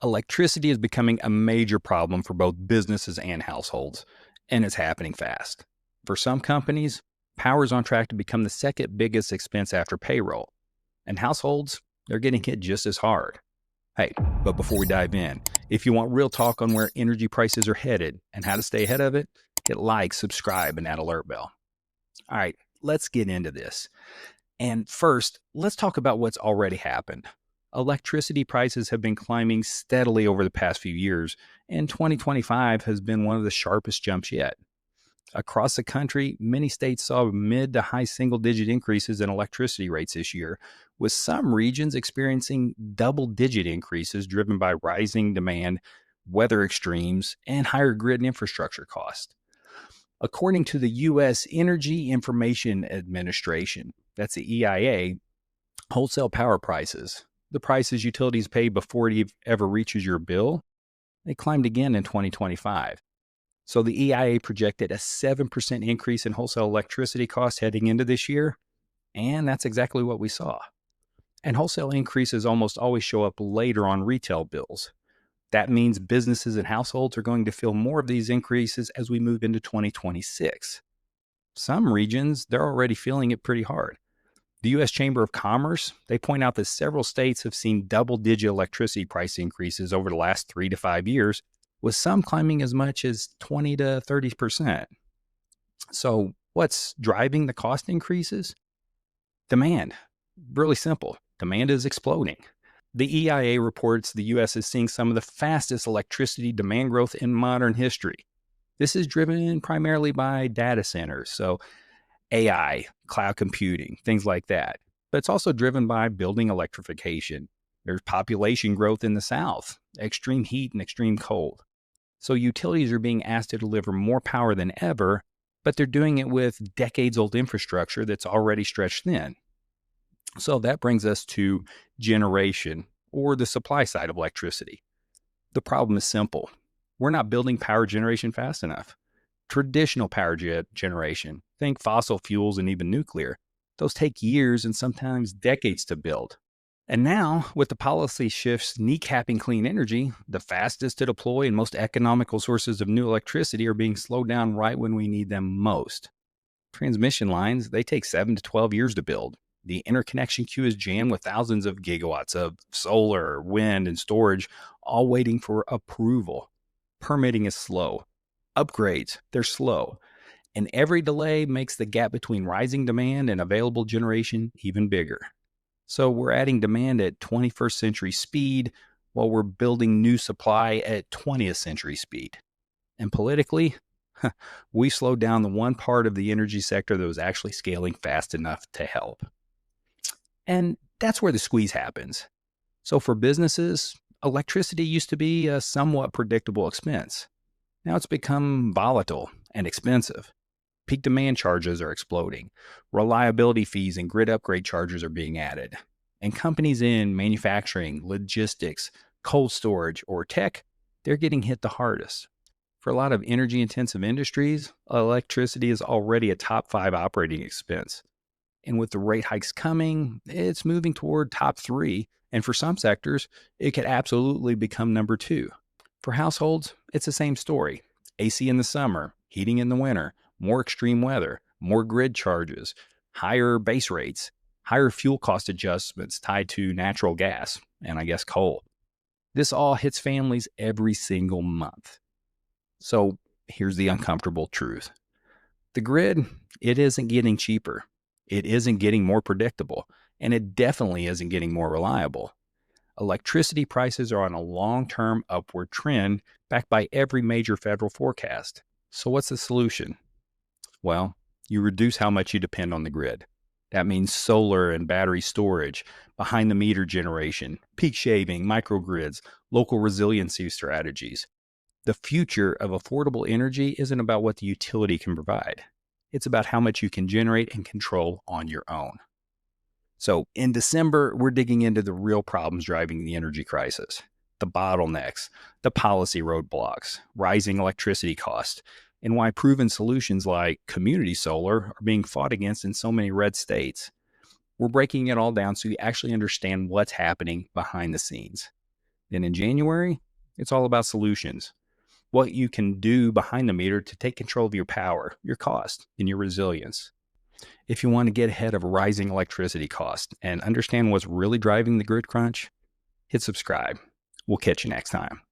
Electricity is becoming a major problem for both businesses and households, and it's happening fast. For some companies, power is on track to become the second biggest expense after payroll, and households, they're getting hit just as hard. Hey, but before we dive in, if you want real talk on where energy prices are headed and how to stay ahead of it, hit like, subscribe, and that alert bell. All right, let's get into this. And first, let's talk about what's already happened. Electricity prices have been climbing steadily over the past few years, and 2025 has been one of the sharpest jumps yet. Across the country, many states saw mid to high single digit increases in electricity rates this year, with some regions experiencing double digit increases driven by rising demand, weather extremes, and higher grid and infrastructure costs. According to the U.S. Energy Information Administration, that's the EIA, wholesale power prices, the prices utilities pay before it ever reaches your bill, they climbed again in 2025. So the EIA projected a 7% increase in wholesale electricity costs heading into this year, and that's exactly what we saw. And wholesale increases almost always show up later on retail bills. That means businesses and households are going to feel more of these increases as we move into 2026. Some regions, they're already feeling it pretty hard. The U.S. Chamber of Commerce, they point out that several states have seen double-digit electricity price increases over the last 3 to 5 years, with some climbing as much as 20 to 30%. So what's driving the cost increases? Demand. Really simple. Demand is exploding. The EIA reports the U.S. is seeing some of the fastest electricity demand growth in modern history. This is driven primarily by data centers, so AI, cloud computing, things like that. But it's also driven by building electrification. There's population growth in the South, extreme heat and extreme cold. So utilities are being asked to deliver more power than ever, but they're doing it with decades-old infrastructure that's already stretched thin. So that brings us to generation, or the supply side of electricity. The problem is simple. We're not building power generation fast enough. Traditional power generation, think fossil fuels and even nuclear, those take years and sometimes decades to build. And now, with the policy shifts kneecapping clean energy, the fastest to deploy and most economical sources of new electricity are being slowed down right when we need them most. Transmission lines, they take 7 to 12 years to build. The interconnection queue is jammed with thousands of gigawatts of solar, wind, and storage, all waiting for approval. Permitting is slow. Upgrades, they're slow. And every delay makes the gap between rising demand and available generation even bigger. So we're adding demand at 21st century speed while we're building new supply at 20th century speed. And politically, we slowed down the one part of the energy sector that was actually scaling fast enough to help. And that's where the squeeze happens. So for businesses, electricity used to be a somewhat predictable expense. Now it's become volatile and expensive. Peak demand charges are exploding. Reliability fees and grid upgrade charges are being added. And companies in manufacturing, logistics, cold storage, or tech, they're getting hit the hardest. For a lot of energy-intensive industries, electricity is already a top 5 operating expense. And with the rate hikes coming, it's moving toward top 3. And for some sectors, it could absolutely become number 2. For households, it's the same story. AC in the summer, heating in the winter, more extreme weather, more grid charges, higher base rates, higher fuel cost adjustments tied to natural gas, and I guess coal. This all hits families every single month. So here's the uncomfortable truth. The grid, it isn't getting cheaper. It isn't getting more predictable, and it definitely isn't getting more reliable. Electricity prices are on a long-term upward trend backed by every major federal forecast. So what's the solution? Well, you reduce how much you depend on the grid. That means solar and battery storage, behind-the-meter generation, peak shaving, microgrids, local resiliency strategies. The future of affordable energy isn't about what the utility can provide. It's about how much you can generate and control on your own. So in December, we're digging into the real problems driving the energy crisis, the bottlenecks, the policy roadblocks, rising electricity costs, and why proven solutions like community solar are being fought against in so many red states. We're breaking it all down so you actually understand what's happening behind the scenes. And in January, it's all about solutions. What you can do behind the meter to take control of your power, your cost, and your resilience. If you want to get ahead of rising electricity costs and understand what's really driving the grid crunch, hit subscribe. We'll catch you next time.